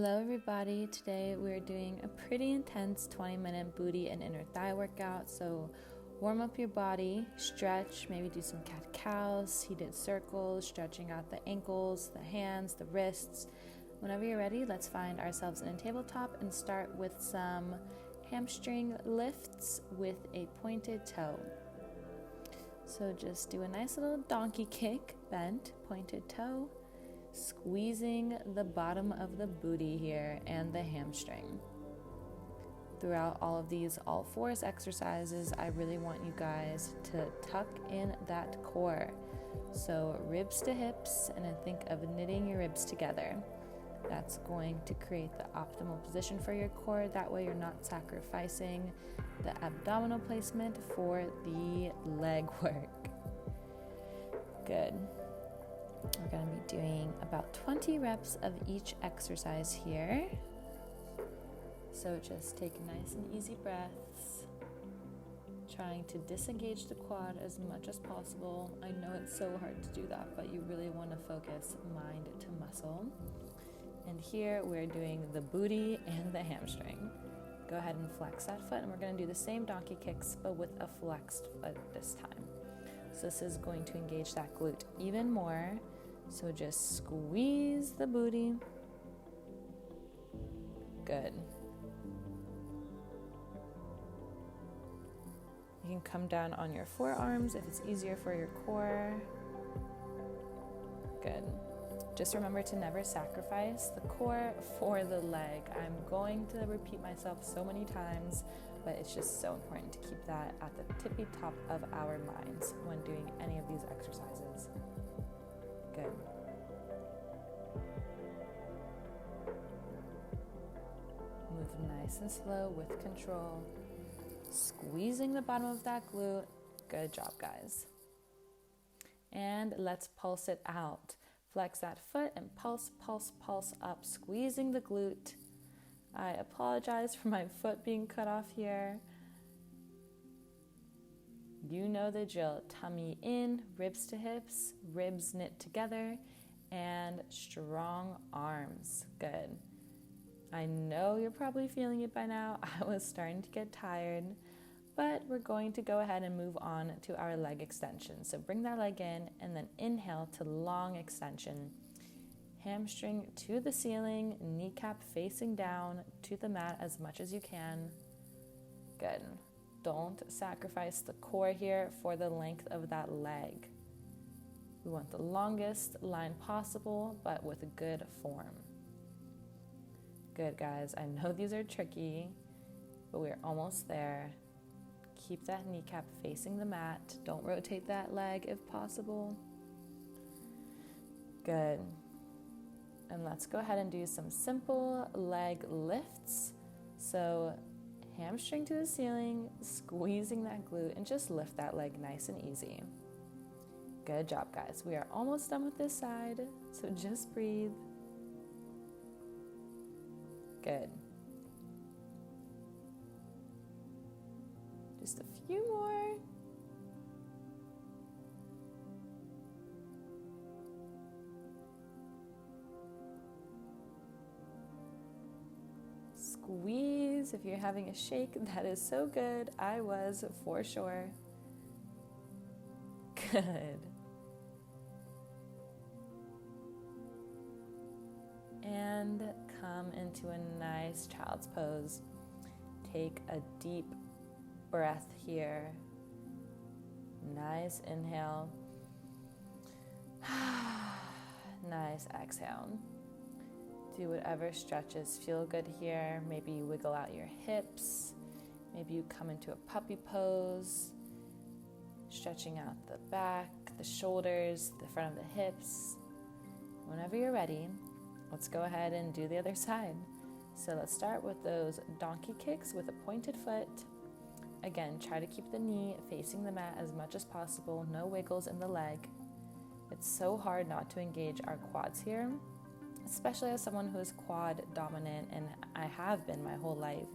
Hello everybody, today we're doing a pretty intense 20-minute booty and inner thigh workout. So warm up your body, stretch, maybe do some cat-cows, heated circles, stretching out the ankles, the hands, the wrists. Whenever you're ready, let's find ourselves in a tabletop and start with some hamstring lifts with a pointed toe. So just do a nice little donkey kick, bent, pointed toe, squeezing the bottom of the booty here and the hamstring. Throughout all of these all fours exercises, I really want you guys to tuck in that core. So ribs to hips, and then think of knitting your ribs together. That's going to create the optimal position for your core. That way you're not sacrificing the abdominal placement for the leg work. Good. We're going to be doing about 20 reps of each exercise here. So just take nice and easy breaths, trying to disengage the quad as much as possible. I know it's so hard to do that, but you really want to focus mind to muscle. And here we're doing the booty and the hamstring. Go ahead and flex that foot, and we're going to do the same donkey kicks, but with a flexed foot this time. So this is going to engage that glute even more. So just squeeze the booty. Good. You can come down on your forearms if it's easier for your core. Good. Just remember to never sacrifice the core for the leg. I'm going to repeat myself so many times, but it's just so important to keep that at the tippy top of our minds when doing any of these exercises. Good. Move nice and slow with control. Squeezing the bottom of that glute. Good job, guys. And let's pulse it out. Flex that foot and pulse, pulse, pulse up, squeezing the glute. I apologize for my foot being cut off here. You know the drill. Tummy in, ribs to hips, ribs knit together, and strong arms. Good. I know you're probably feeling it by now. I was starting to get tired, but we're going to go ahead and move on to our leg extension. So bring that leg in and then inhale to long extension. Hamstring to the ceiling, kneecap facing down to the mat as much as you can. Good. Don't sacrifice the core here for the length of that leg. We want the longest line possible, but with a good form. Good, guys. I know these are tricky, but we're almost there. Keep that kneecap facing the mat. Don't rotate that leg if possible. Good. And let's go ahead and do some simple leg lifts. So hamstring to the ceiling, squeezing that glute, and just lift that leg nice and easy. Good job, guys. We are almost done with this side, so just breathe. Good. Just a few more. Squeeze if you're having a shake. That is so good. I was for sure. Good. And come into a nice child's pose. Take a deep breath here. Nice inhale. Nice exhale. Do whatever stretches feel good here. Maybe you wiggle out your hips. Maybe you come into a puppy pose. Stretching out the back, the shoulders, the front of the hips. Whenever you're ready, let's go ahead and do the other side. So let's start with those donkey kicks with a pointed foot. Again, try to keep the knee facing the mat as much as possible. No wiggles in the leg. It's so hard not to engage our quads here, especially as someone who is quad dominant, and I have been my whole life.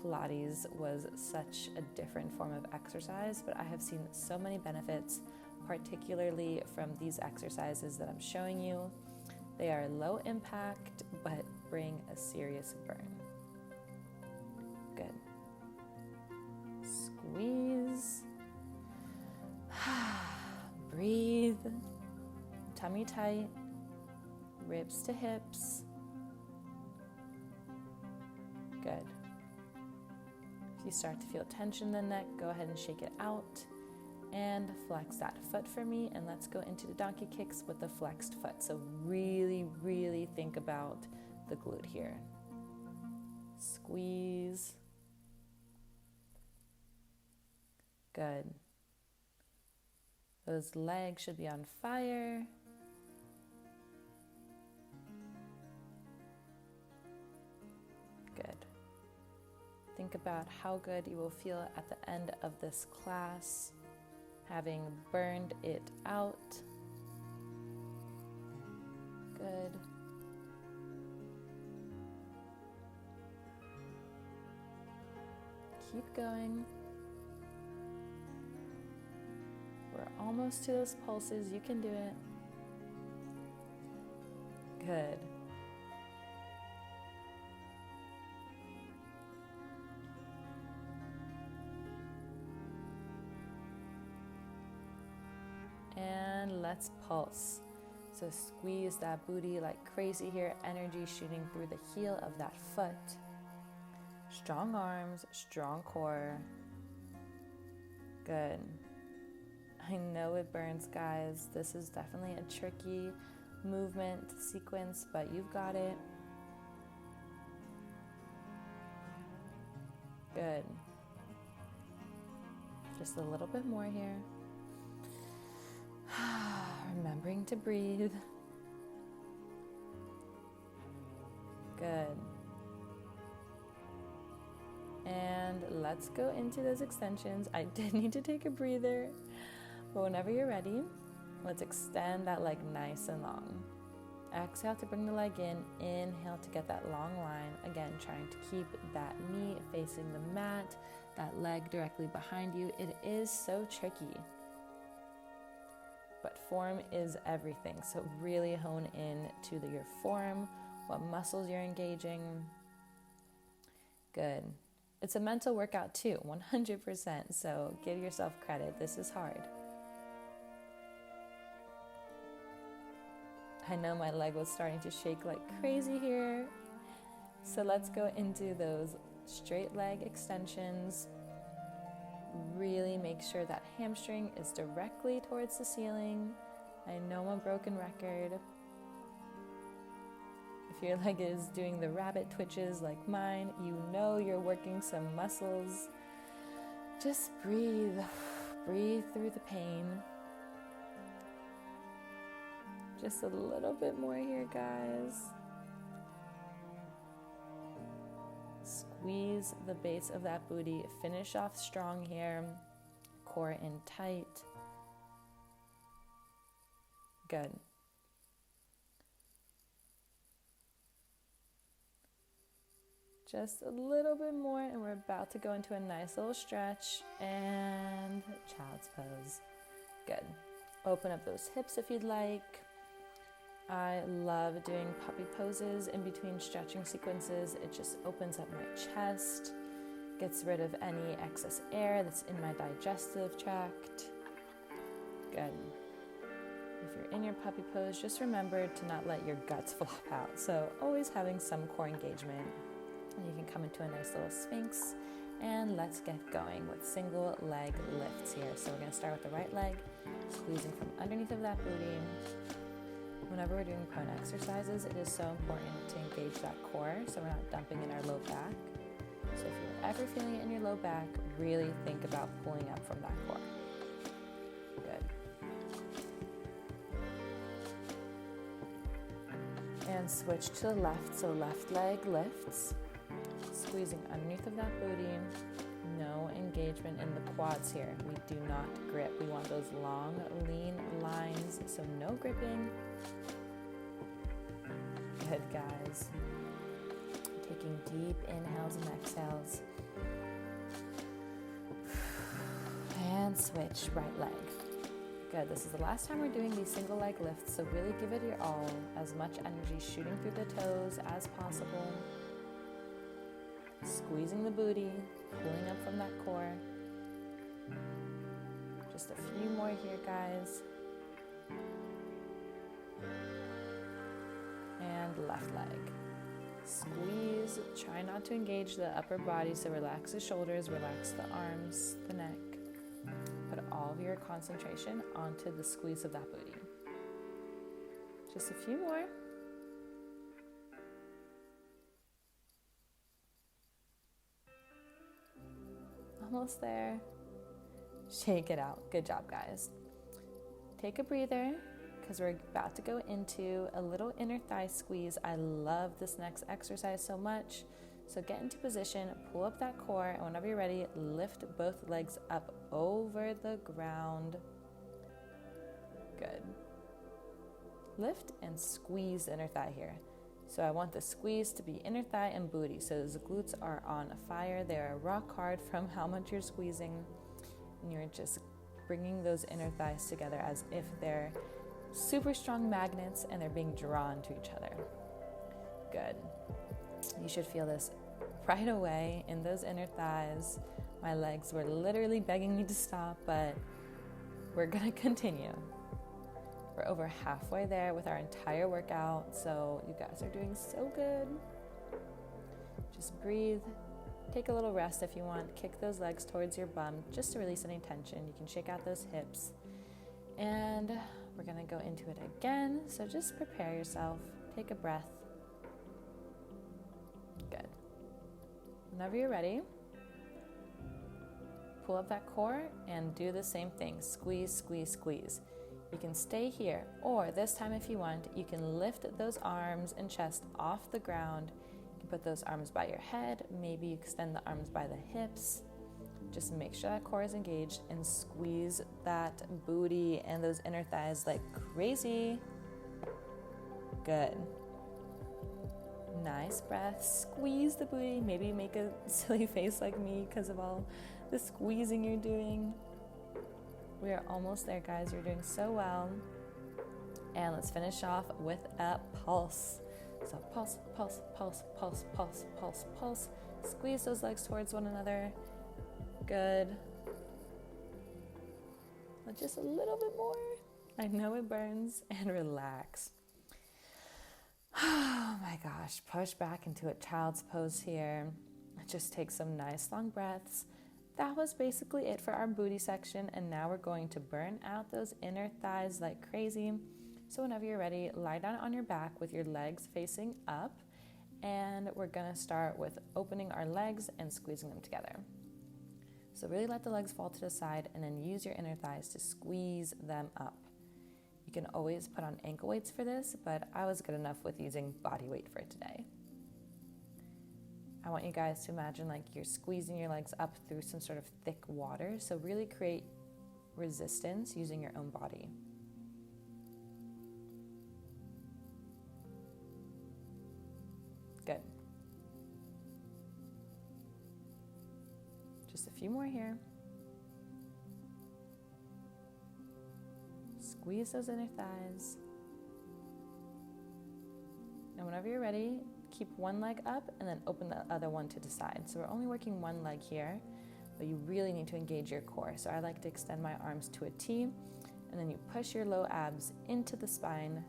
Pilates was such a different form of exercise, but I have seen so many benefits, particularly from these exercises that I'm showing you. They are low impact, but bring a serious burn. Good. Squeeze. Breathe. Tummy tight. Ribs to hips. Good. If you start to feel tension in the neck, go ahead and shake it out and flex that foot for me, and let's go into the donkey kicks with the flexed foot. So really, really think about the glute here. Squeeze. Good. Those legs should be on fire. Good. Think about how good you will feel at the end of this class, having burned it out. Good. Keep going. We're almost to those pulses. You can do it. Good. And let's pulse. So squeeze that booty like crazy here. Energy shooting through the heel of that foot. Strong arms, strong core. Good. I know it burns, guys. This is definitely a tricky movement sequence, but you've got it. Good. Just a little bit more here. Remembering to breathe. Good. And let's go into those extensions. I did need to take a breather, but whenever you're ready, let's extend that leg nice and long. Exhale to bring the leg in. Inhale to get that long line. Again, trying to keep that knee facing the mat, that leg directly behind you. It is so tricky, but form is everything. So really hone in to your form, what muscles you're engaging. Good. It's a mental workout too, 100%. So give yourself credit. This is hard. I know my leg was starting to shake like crazy here. So let's go into those straight leg extensions. Really make sure that hamstring is directly towards the ceiling. I know I'm a broken record. If your leg is doing the rabbit twitches like mine, you know you're working some muscles. Just breathe. Breathe through the pain. Just a little bit more here, guys. Squeeze the base of that booty. Finish off strong here. Core in tight. Good. Just a little bit more, and we're about to go into a nice little stretch and child's pose. Good. Open up those hips if you'd like. I love doing puppy poses in between stretching sequences. It just opens up my chest, gets rid of any excess air that's in my digestive tract. Good. If you're in your puppy pose, just remember to not let your guts flop out. So always having some core engagement. And you can come into a nice little sphinx. And let's get going with single leg lifts here. So we're going to start with the right leg, squeezing from underneath of that booty. Whenever we're doing prone exercises, it is so important to engage that core so we're not dumping in our low back. So if you're ever feeling it in your low back, really think about pulling up from that core. Good. And switch to the left, so left leg lifts, squeezing underneath of that booty. No engagement in the quads here. We do not grip. We want those long, lean lines, so no gripping. Good, guys. Taking deep inhales and exhales. And switch, right leg. Good. This is the last time we're doing these single leg lifts, so really give it your all, as much energy shooting through the toes as possible. Squeezing the booty, pulling up from that core. Just a few more here, guys. And left leg. Squeeze. Try not to engage the upper body, so relax the shoulders, relax the arms, the neck. Put all of your concentration onto the squeeze of that booty. Just a few more. Almost there. Shake it out. Good job, guys. Take a breather, because we're about to go into a little inner thigh squeeze. I love this next exercise so much. So get into position, pull up that core, and whenever you're ready, lift both legs up over the ground. Good. Lift and squeeze the inner thigh here. So I want the squeeze to be inner thigh and booty. So the glutes are on fire. They are rock hard from how much you're squeezing. And you're just bringing those inner thighs together as if they're super strong magnets and they're being drawn to each other. Good. You should feel this right away in those inner thighs. My legs were literally begging me to stop, but we're gonna continue. We're over halfway there with our entire workout, so you guys are doing so good. Just breathe. Take a little rest if you want. Kick those legs towards your bum just to release any tension. You can shake out those hips. And we're gonna go into it again, so just prepare yourself. Take a breath. Good. Whenever you're ready, pull up that core and do the same thing. Squeeze, squeeze, squeeze. You can stay here, or this time if you want, you can lift those arms and chest off the ground. You can put those arms by your head. Maybe you extend the arms by the hips. Just make sure that core is engaged and squeeze that booty and those inner thighs like crazy. Good. Nice breath. Squeeze the booty. Maybe make a silly face like me because of all the squeezing you're doing. We are almost there, guys. You're doing so well. And let's finish off with a pulse. So pulse, pulse, pulse, pulse, pulse, pulse, pulse. Squeeze those legs towards one another. Good. But just a little bit more. I know it burns. And relax. Oh my gosh. Push back into a child's pose here. Just take some nice long breaths. That was basically it for our booty section, and now we're going to burn out those inner thighs like crazy. So whenever you're ready, lie down on your back with your legs facing up, and we're gonna start with opening our legs and squeezing them together. So really let the legs fall to the side, and then use your inner thighs to squeeze them up. You can always put on ankle weights for this, but I was good enough with using body weight for it today. I want you guys to imagine like you're squeezing your legs up through some sort of thick water. So really create resistance using your own body. Good. Just a few more here. Squeeze those inner thighs. And whenever you're ready, keep one leg up and then open the other one to the side. So we're only working one leg here, but you really need to engage your core. So I like to extend my arms to a T, and then you push your low abs into the spine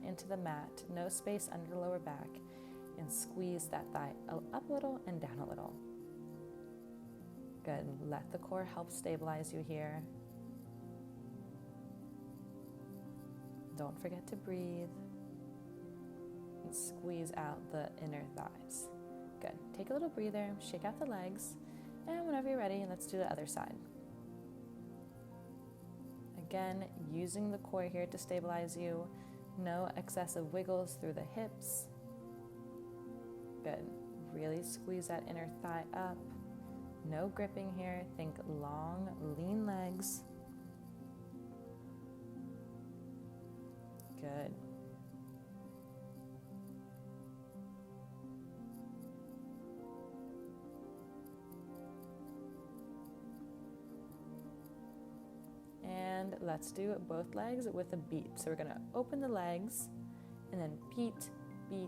into the mat, no space under the lower back, and squeeze that thigh up a little and down a little. Good. Let the core help stabilize you here. Don't forget to breathe. And squeeze out the inner thighs. Good. Take a little breather, shake out the legs, and whenever you're ready, let's do the other side. Again, using the core here to stabilize you. No excessive wiggles through the hips. Good. Really squeeze that inner thigh up. No gripping here. Think long, lean legs. Good. And let's do both legs with a beat. So we're gonna open the legs and then beat, beat,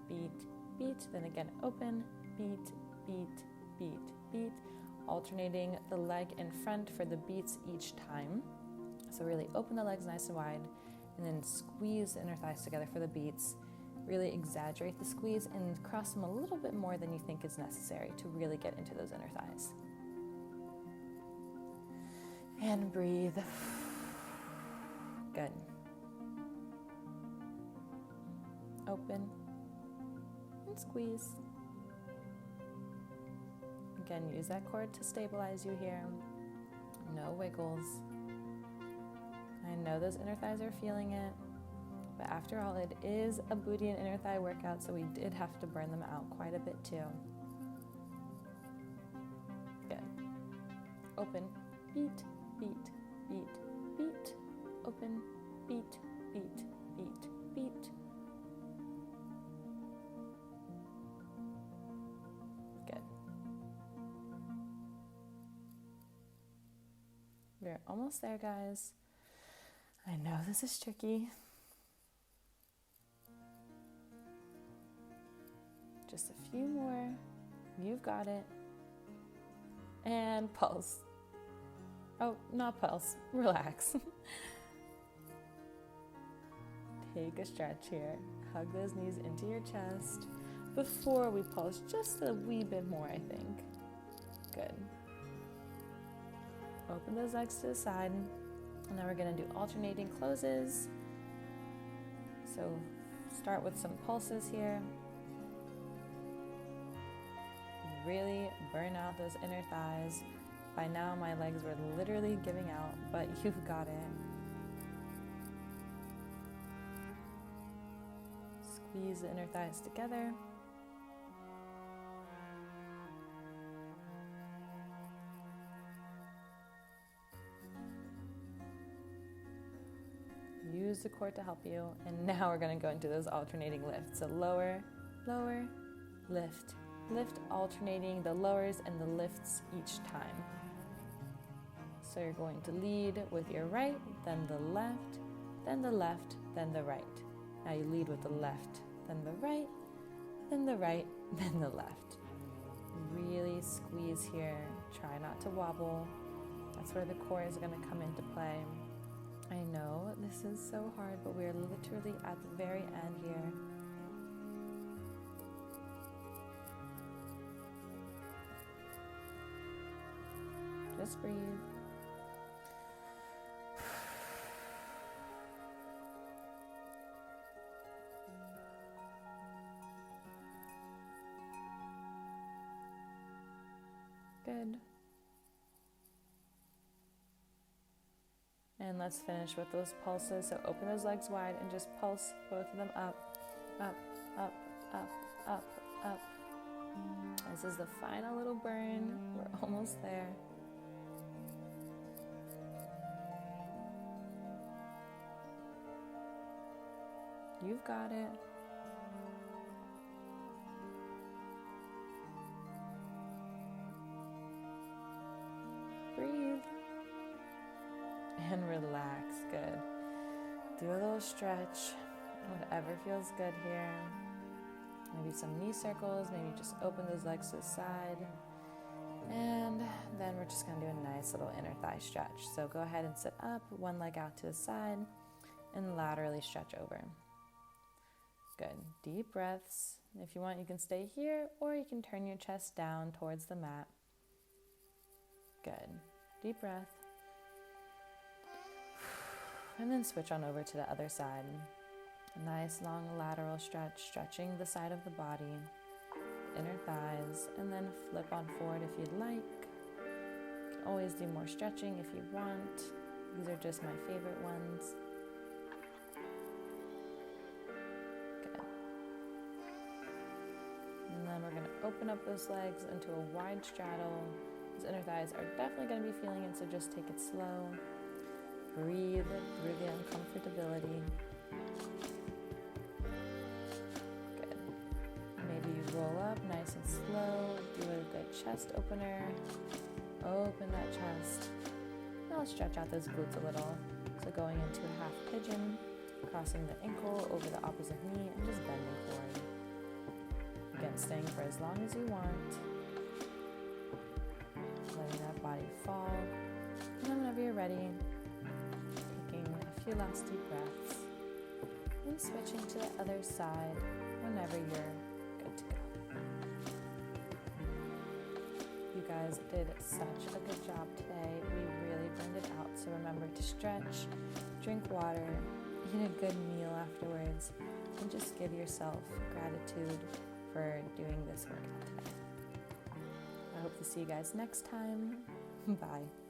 beat, beat. Then again, open, beat, beat, beat, beat. Alternating the leg in front for the beats each time. So really open the legs nice and wide and then squeeze the inner thighs together for the beats. Really exaggerate the squeeze and cross them a little bit more than you think is necessary to really get into those inner thighs. And breathe. Good. Open and squeeze. Again, use that cord to stabilize you here. No wiggles. I know those inner thighs are feeling it, but after all, it is a booty and inner thigh workout, so we did have to burn them out quite a bit too. Good. Open, beat, beat, beat, beat. Open, beat, beat, beat, beat. Good. We're almost there, guys. I know this is tricky. Just a few more. You've got it. And pulse. Oh, not pulse. Relax. Take a stretch here. Hug those knees into your chest before we pulse just a wee bit more, I think. Good. Open those legs to the side. And now we're going to do alternating closes. So start with some pulses here. Really burn out those inner thighs. By now my legs were literally giving out, but you've got it. Squeeze the inner thighs together. Use the cord to help you. And now we're going to go into those alternating lifts. So lower, lower, lift, lift, alternating the lowers and the lifts each time. So you're going to lead with your right, then the left, then the left, then the right. Now you lead with the left, then the right, then the right, then the left. Really squeeze here. Try not to wobble. That's where the core is going to come into play. I know this is so hard, but we're literally at the very end here. Just breathe. Good. And let's finish with those pulses. So open those legs wide and just pulse both of them up, up, up, up, up, up. This is the final little burn. We're almost there. You've got it. Breathe. And relax. Good. Do a little stretch. Whatever feels good here. Maybe some knee circles. Maybe just open those legs to the side. And then we're just going to do a nice little inner thigh stretch. So go ahead and sit up, one leg out to the side, and laterally stretch over. Good. Deep breaths. If you want, you can stay here, or you can turn your chest down towards the mat. Good. Deep breath. And then switch on over to the other side. A nice long lateral stretch, stretching the side of the body, inner thighs, and then flip on forward if you'd like. You can always do more stretching if you want. These are just my favorite ones. Good. And then we're going to open up those legs into a wide straddle. Those inner thighs are definitely going to be feeling it, so just take it slow. Breathe through the uncomfortability. Good. Maybe you roll up nice and slow. Do a good chest opener. Open that chest. Now stretch out those glutes a little. So going into a half pigeon, crossing the ankle over the opposite knee and just bending forward. Again, staying for as long as you want. Letting that body fall. And then whenever you're ready, taking a few last deep breaths and switching to the other side whenever you're good to go. You guys did such a good job today. We really burned it out. So remember to stretch, drink water, eat a good meal afterwards, and just give yourself gratitude for doing this workout today. I hope to see you guys next time. Bye.